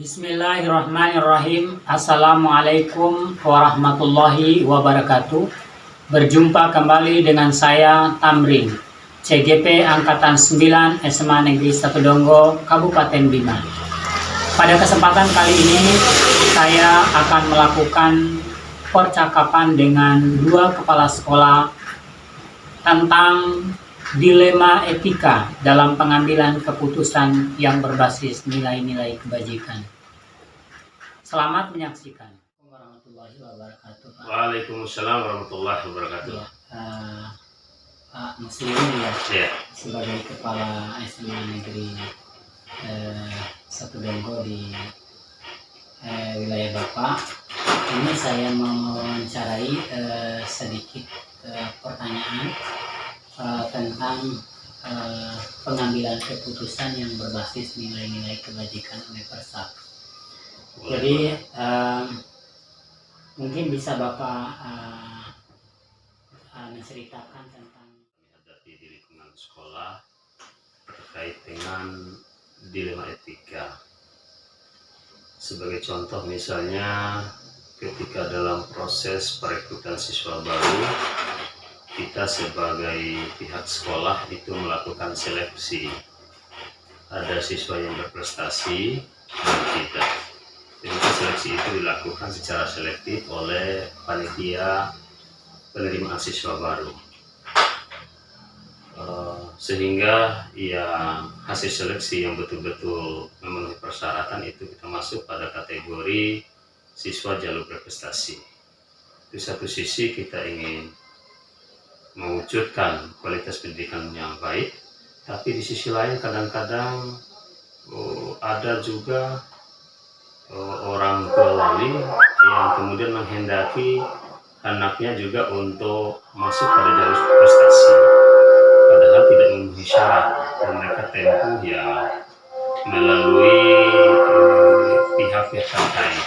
Bismillahirrahmanirrahim. Assalamualaikum warahmatullahi wabarakatuh. Berjumpa kembali dengan saya Tamrin, CGP Angkatan 9 SMA Negeri Satudonggo, Kabupaten Bima. Pada kesempatan kali ini saya akan melakukan percakapan dengan dua kepala sekolah tentang dilema etika dalam pengambilan keputusan yang berbasis nilai-nilai kebajikan. Selamat menyaksikan. Warahmatullahi wabarakatuh. Pak. Waalaikumsalam warahmatullahi wabarakatuh. Ya, Pak Muslimin ya, sebagai kepala SMA Negeri Satudonggo di wilayah Bapak, ini saya mau mewawancarai sedikit pertanyaan tentang pengambilan keputusan yang berbasis nilai-nilai kebajikan universal. Jadi mungkin bisa Bapak menceritakan tentang menghadapi di lingkungan sekolah terkait dengan dilema etika. Sebagai contoh misalnya ketika dalam proses perekrutan siswa baru, kita sebagai pihak sekolah itu melakukan seleksi. Ada siswa yang berprestasi dan tidak. Jadi seleksi itu dilakukan secara selektif oleh panitia penerimaan siswa baru. Sehingga ya hasil seleksi yang betul-betul memenuhi persyaratan itu kita masuk pada kategori siswa jalur berprestasi. Di satu sisi kita ingin mewujudkan kualitas pendidikan yang baik, tapi di sisi lain kadang-kadang ada juga orang tua wali yang kemudian menghendaki anaknya juga untuk masuk pada jalur prestasi, padahal tidak memenuhi syarat dan mereka tempuh ya melalui pihak-pihak terkait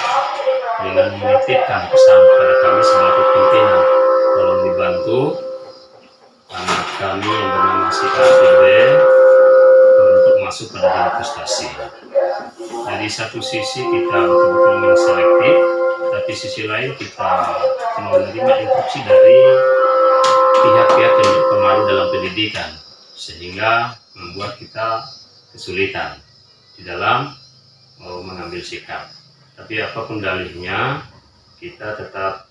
dengan menitipkan pesan pada kami selaku pimpinan, tolong dibantu anak kami yang bernama si A si B untuk masuk pada jalur prestasi. Jadi satu sisi kita betul-betul menselektif, tapi sisi lain kita menerima instruksi dari pihak-pihak yang berpengaruh dalam pendidikan, sehingga membuat kita kesulitan di dalam mengambil sikap. Tapi apapun dalihnya, kita tetap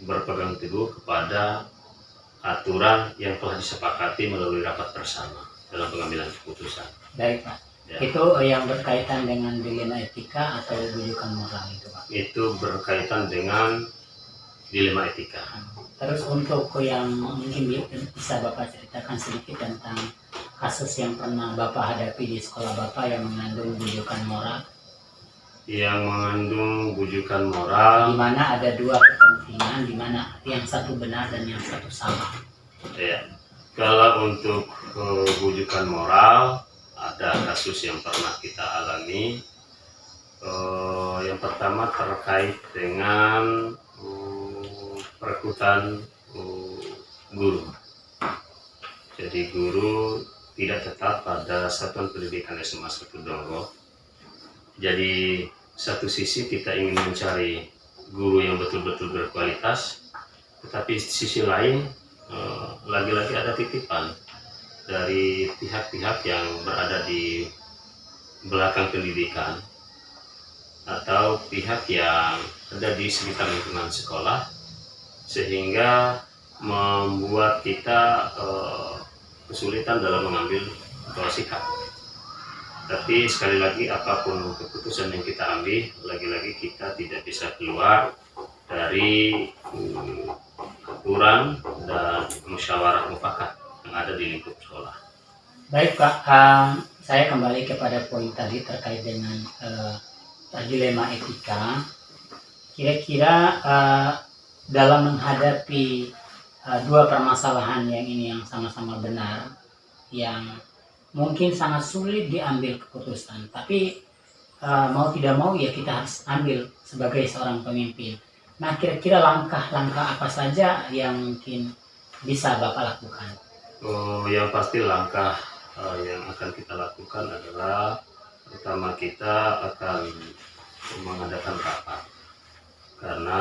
berpegang teguh kepada aturan yang telah disepakati melalui rapat bersama dalam pengambilan keputusan. Baik Pak, ya. Itu yang berkaitan dengan dilema etika atau rujukan moral itu Pak? Itu berkaitan dengan dilema etika. Terus untuk yang mungkin bisa Bapak ceritakan sedikit tentang kasus yang pernah Bapak hadapi di sekolah Bapak yang mengandung rujukan moral? Yang mengandung bujukan moral, di mana ada dua kepentingan, di mana yang satu benar dan yang satu salah. Ya, kalau untuk bujukan moral ada kasus yang pernah kita alami. Yang pertama terkait dengan perekrutan guru. Jadi guru tidak tetap pada Satuan Pendidikan SMA Satudonggo. Jadi satu sisi kita ingin mencari guru yang betul-betul berkualitas, tetapi sisi lain lagi-lagi ada titipan dari pihak-pihak yang berada di belakang pendidikan atau pihak yang ada di sekitar lingkungan sekolah, sehingga membuat kita kesulitan dalam mengambil sikap. Tapi sekali lagi apapun keputusan yang kita ambil, lagi-lagi kita tidak bisa keluar dari aturan dan musyawarah mufakat yang ada di lingkup sekolah. Baik Pak, saya kembali kepada poin tadi terkait dengan dilema etika. Kira-kira dalam menghadapi dua permasalahan yang ini yang sama-sama benar, yang mungkin sangat sulit diambil keputusan, tapi mau tidak mau ya kita harus ambil sebagai seorang pemimpin. Nah, kira-kira langkah-langkah apa saja yang mungkin bisa Bapak lakukan? Yang pasti langkah yang akan kita lakukan adalah pertama kita akan mengadakan rapat, karena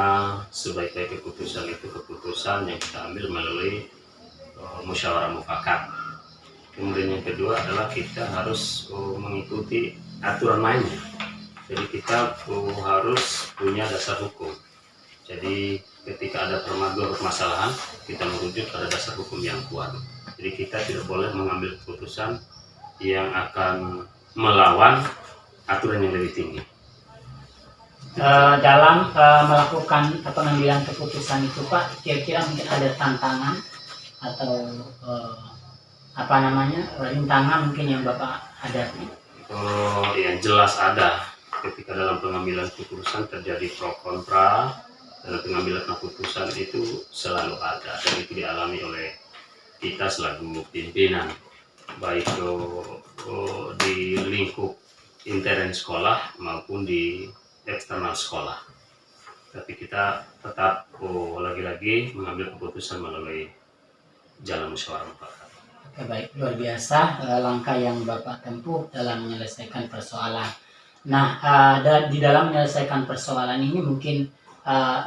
sebaik-baik keputusan itu keputusan yang kita ambil melalui musyawarah mufakat. Kemudian yang kedua adalah kita harus mengikuti aturan mainnya. Jadi kita harus punya dasar hukum. Jadi ketika ada permasalahan, kita merujuk pada dasar hukum yang kuat. Jadi kita tidak boleh mengambil keputusan yang akan melawan aturan yang lebih tinggi. Dalam melakukan pengambilan keputusan itu Pak, kira-kira mungkin ada tantangan atau rintangan mungkin yang Bapak hadapi? Yang jelas ada. Ketika dalam pengambilan keputusan terjadi pro kontra, dalam pengambilan keputusan itu selalu ada, dan itu dialami oleh kita selaku pimpinan, baik di lingkup intern sekolah maupun di eksternal sekolah. Tapi kita tetap lagi-lagi mengambil keputusan melalui jalan musyawarah mufakat. Oke, baik, luar biasa langkah yang Bapak tempuh dalam menyelesaikan persoalan. Nah, di dalam menyelesaikan persoalan ini mungkin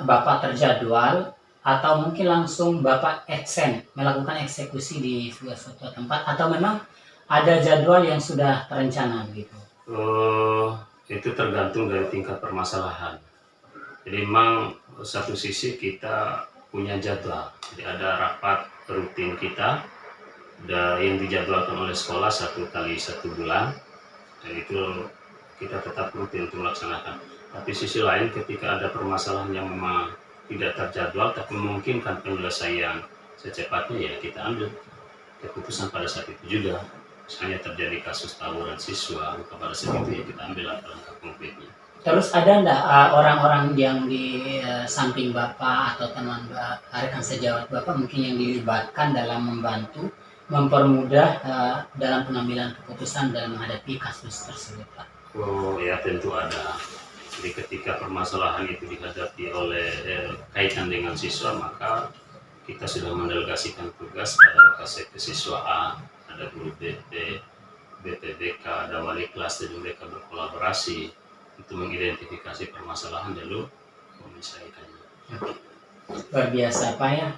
Bapak terjadwal atau mungkin langsung Bapak melakukan eksekusi di suatu tempat, atau memang ada jadwal yang sudah terencana gitu? Itu tergantung dari tingkat permasalahan. Jadi memang satu sisi kita punya jadwal, jadi ada rapat rutin kita yang dijadwalkan oleh sekolah 1 kali 1 bulan, dan itu kita tetap rutin untuk melaksanakan. Tapi sisi lain ketika ada permasalahan yang memang tidak terjadwal tapi memungkinkan penyelesaian secepatnya, ya kita ambil keputusan pada saat itu juga. Misalnya terjadi kasus tawuran siswa, maka pada saat itu ya kita ambil langkah konkretnya. Terus ada enggak orang-orang yang di samping Bapak atau teman rekan sejawat Bapak mungkin yang dilibatkan dalam membantu mempermudah dalam pengambilan keputusan dalam menghadapi kasus tersebut Pak? Ya tentu ada. Jadi ketika permasalahan itu dihadapi oleh kaitan dengan siswa, maka kita sudah mendelegasikan tugas pada lokasi kesiswaan, ada guru BP, BPBK, ada wali kelas, dan mereka berkolaborasi untuk mengidentifikasi permasalahan lalu menyelesaikannya. Luar biasa Pak ya,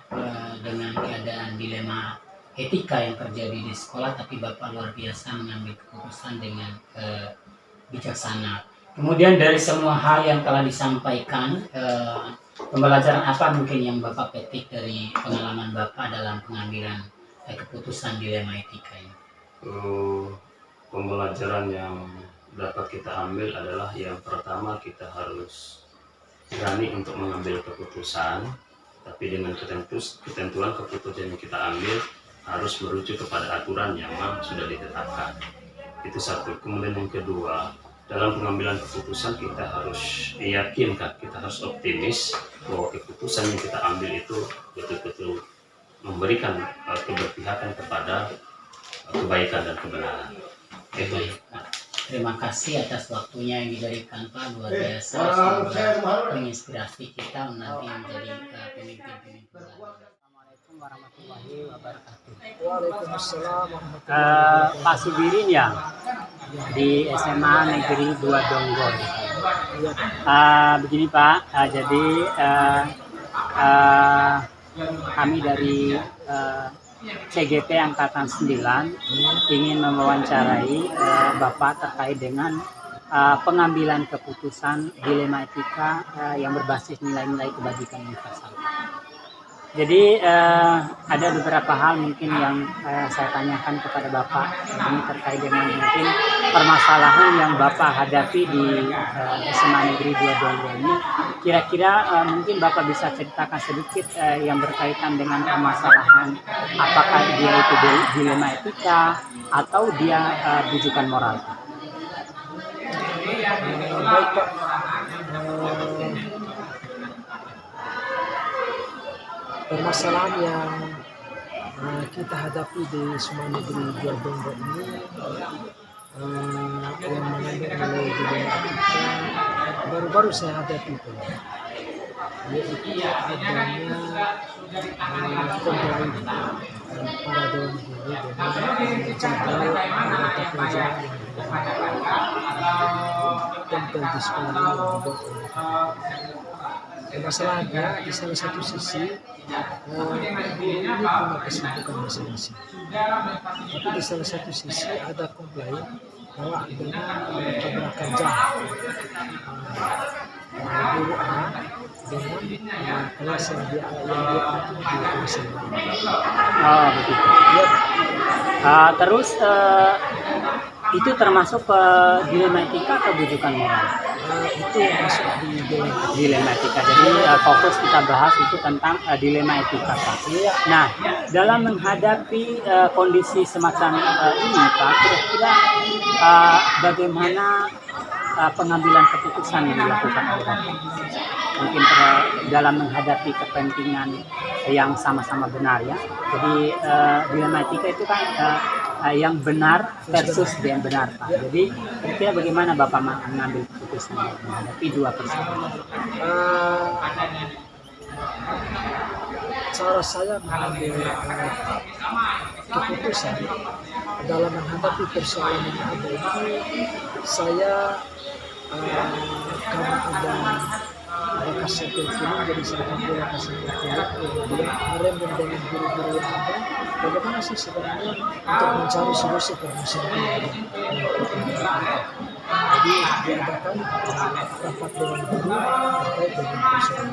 dengan keadaan dilema etika yang terjadi di sekolah, tapi Bapak luar biasa mengambil keputusan dengan bijaksana. Kemudian dari semua hal yang telah disampaikan, pembelajaran apa mungkin yang Bapak petik dari pengalaman Bapak dalam pengambilan keputusan dilema etika ini? Pembelajaran yang dapat kita ambil adalah yang pertama, kita harus berani untuk mengambil keputusan, tapi dengan ketentuan keputusan yang kita ambil harus merujuk kepada aturan yang memang sudah ditetapkan. Itu satu. Kemudian yang kedua, dalam pengambilan keputusan kita harus yakinkan, kita harus optimis bahwa keputusan yang kita ambil itu betul-betul memberikan keberpihakan kepada kebaikan dan kebenaran. Baik, Pak. Terima kasih atas waktunya yang diberikan Pak, luar biasa, semoga menginspirasi kita nanti menjadi pemimpin-pemimpin. Assalamualaikum warahmatullahi wabarakatuh. Waalaikumsalam warahmatullahi wabarakatuh. Pak Subirin ya, di SMA Negeri 2 Donggol. Begini Pak, jadi kami dari CGP Angkatan 9 ingin mewawancarai Bapak terkait dengan pengambilan keputusan dilema etika yang berbasis nilai-nilai kebajikan universal. Jadi ada beberapa hal mungkin yang saya tanyakan kepada Bapak, ini terkait dengan mungkin permasalahan yang Bapak hadapi di SMA Negeri 2 Donggol ini. Kira-kira mungkin Bapak bisa ceritakan sedikit yang berkaitan dengan permasalahan, apakah dia itu dilema etika atau dia bujukan moral? Baik Pak, permasalahan yang kita hadapi di SMA Negeri 2 Donggol ini yang mengandung nilai dilema etika baru-baru saya hadapi Pak, yaitu adanya komplain para dewan guru dengan jadwal mata pelajaran yang berbeda. intel di sekolah ini yang dibuat oleh KPP. Masalahnya di salah satu sisi guru ini punya kesibukan masing-masing. Tapi di salah satu sisi ada komplain bahwa adanya tabrakan jam guru A dengan kelas yang dia ambil di kelas yang lain. Oh begitu. Ya, Terus itu termasuk dilema etika atau bujukan moral? itu yang masuk di dalam Dilema etika. Jadi fokus kita bahas itu tentang dilema etika, Pak. Iya. Nah, dalam menghadapi kondisi semacam ini, Pak, kira-kira bagaimana pengambilan keputusan yang dilakukan oleh Bapak? Mungkin dalam menghadapi kepentingan yang sama-sama benar ya. Jadi dilema etika itu kan yang benar versus yang benar, Pak. Jadi kira-kira bagaimana Bapak mengambil keputusan menghadapi dua persoalan? Cara saya mengambil keputusan dalam menghadapi persoalan yang ada itu, saya karena ada kasih film, jadi saya ambil kasih film, kemudian merembang dengan guru-guru yang ada, bagaimana sih sebenarnya untuk mencari solusi permasalahan yang ada. Jadi diadakan rapat dengan guru terkait dengan persoalan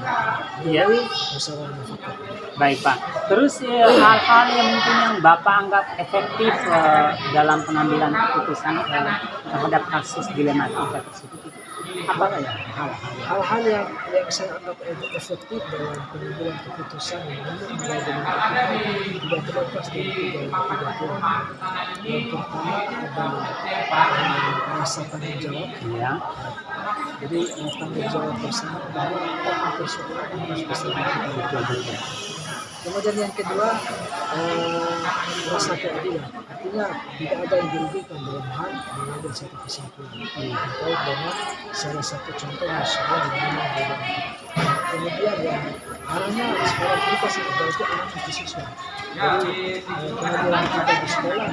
persoalan nafkah. Baik, Pak. Terus hal-hal yang mungkin yang Bapak anggap efektif dalam pengambilan keputusan terhadap kasus dilematika tersebut itu apa ya hal-hal yang saya anggap efektif dalam pengambilan keputusan yang mulai dengan tidak terlepas dari tiga poin. Yang pertama adalah rasa tanggung jawab. ya? Jadi tanggung jawab bersama bahwa apapun persoalan harus bersama kita. Kemudian yang kedua, rasa keadilan. Artinya tidak ada yang dirugikan dalam hal mengambil satu kesimpulan terkait dengan salah satu contoh masalah di mana ada. Kemudian yang arahnya sekarang kita sudah itu anak itu siswa. Jadi kemudian kita di sekolah,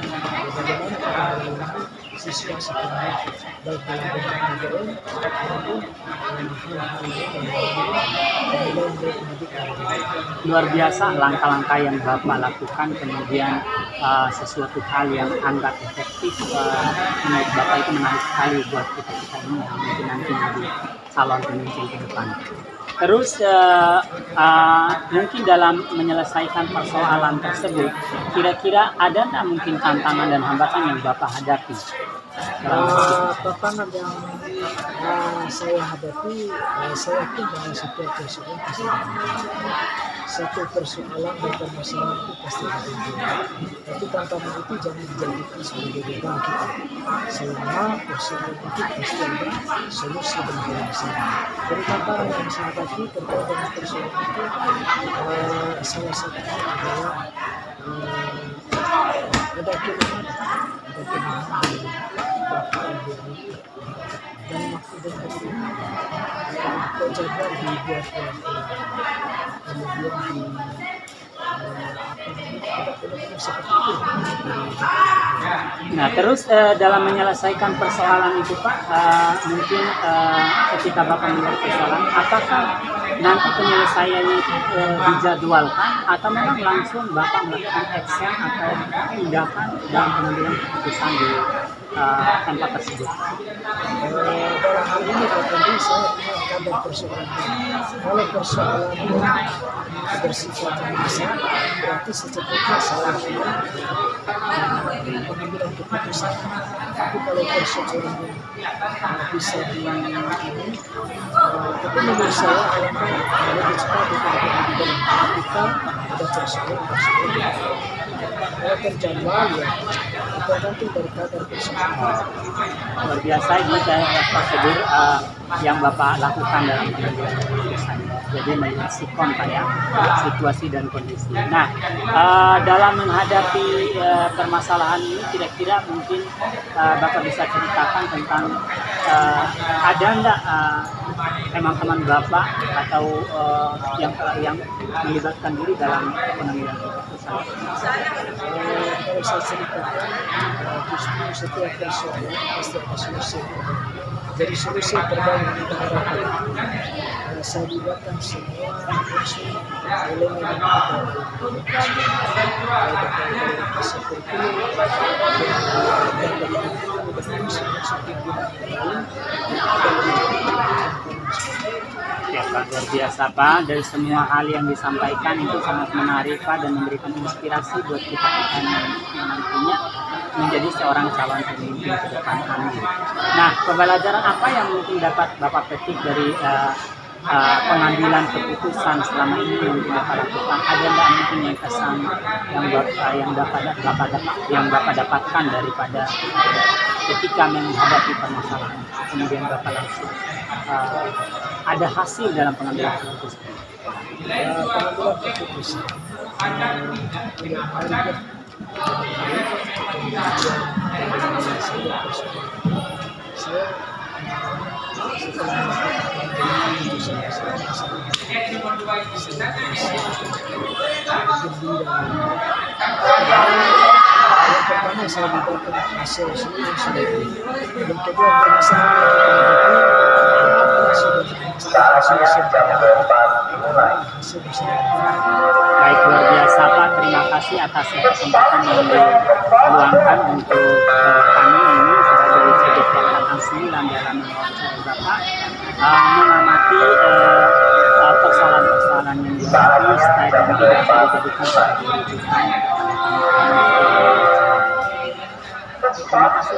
bagaimana kita melayani siswa sepenuhnya baik dalam bentuk PBM maupun hal-hal yang pendidikan. Luar biasa langkah-langkah yang Bapak lakukan, kemudian sesuatu hal yang anggap efektif menurut Bapak itu menarik sekali buat kita ini yang mungkin nanti menjadi calon pemimpin ke depan. Terus mungkin dalam menyelesaikan persoalan tersebut, kira-kira ada nggak mungkin tantangan dan hambatan yang Bapak hadapi? Tantangan yang saya hadapi, saya yakin bahwa setiap persoalan pasti ada. Satu persoalan dan permasalahan itu pasti ada. Tapi tantangan itu jangan dijadikan sebagai beban kita. Selama persoalan itu pasti ada solusi dan penyelesaian. Jadi tantangan yang saya hadapi terkait dengan persoalan itu, salah satunya adalah ada kelemahan dari Bapak Ibu dan maksudnya jadwal dibuat kemudian seperti itu. Nah, terus dalam menyelesaikan persoalan itu, Pak, mungkin ketika Bapak melihat persoalan, apakah nanti penyelesaiannya dijadwalkan atau memang langsung Bapak melakukan action atau tindakan dalam pengambilan keputusan di tempat tersebut? Dalam hal ini tentu saya punya kadar persoalan. Kalau persoalannya bersifat biasa, berarti secepatnya saya pengambilan keputusan. Tapi kalau persoalannya bisa tapi menurut saya alangkah lebih cepat kita ada persoalan. Kalau terjadwal ya kita nanti dari kadar persoalan. Luar biasa ini prosedur yang Bapak lakukan dalam pengambilan keputusan. Jadi melihat sikon, Pak, ya, situasi dan kondisi. Nah, dalam menghadapi permasalahan ini, kira-kira mungkin Bapak bisa ceritakan tentang ada enggak teman-teman Bapak atau yang melibatkan diri dalam pengambilan keputusan? Kalau saya ceritakan, justru setiap persoalan pasti ada solusi. jadi solusi terbaik yang kita harapkan. Saya libatkan semua unsur elemen yang ada di seperti Ya Pak, luar biasa Pak. Dari semua hal yang disampaikan itu sangat menarik Pak dan memberikan inspirasi buat kita yang nantinya menjadi seorang calon pemimpin ke depan. Amin. Nah, pembelajaran apa yang mungkin dapat Bapak petik dari pengambilan keputusan selama ini yang Bapak lakukan? Ada nggak mungkin yang kesan yang Bapak dapatkan daripada ketika menghadapi permasalahan, kemudian Bapak langsung ada hasil dalam pengambilan keputusan? Pengambilan keputusan yang pertama saya diberikan hasil sendiri yang kedua Baik, luar biasa Pak, terima kasih atas kesempatan yang diluangkan untuk kami ini sebagai subjek yang akan 9 dalam wawancara Bapak mengamati persoalan-persoalan yang dihadapi supaya tidak bisa dijadikan sebagai rujukan. Terima kasih.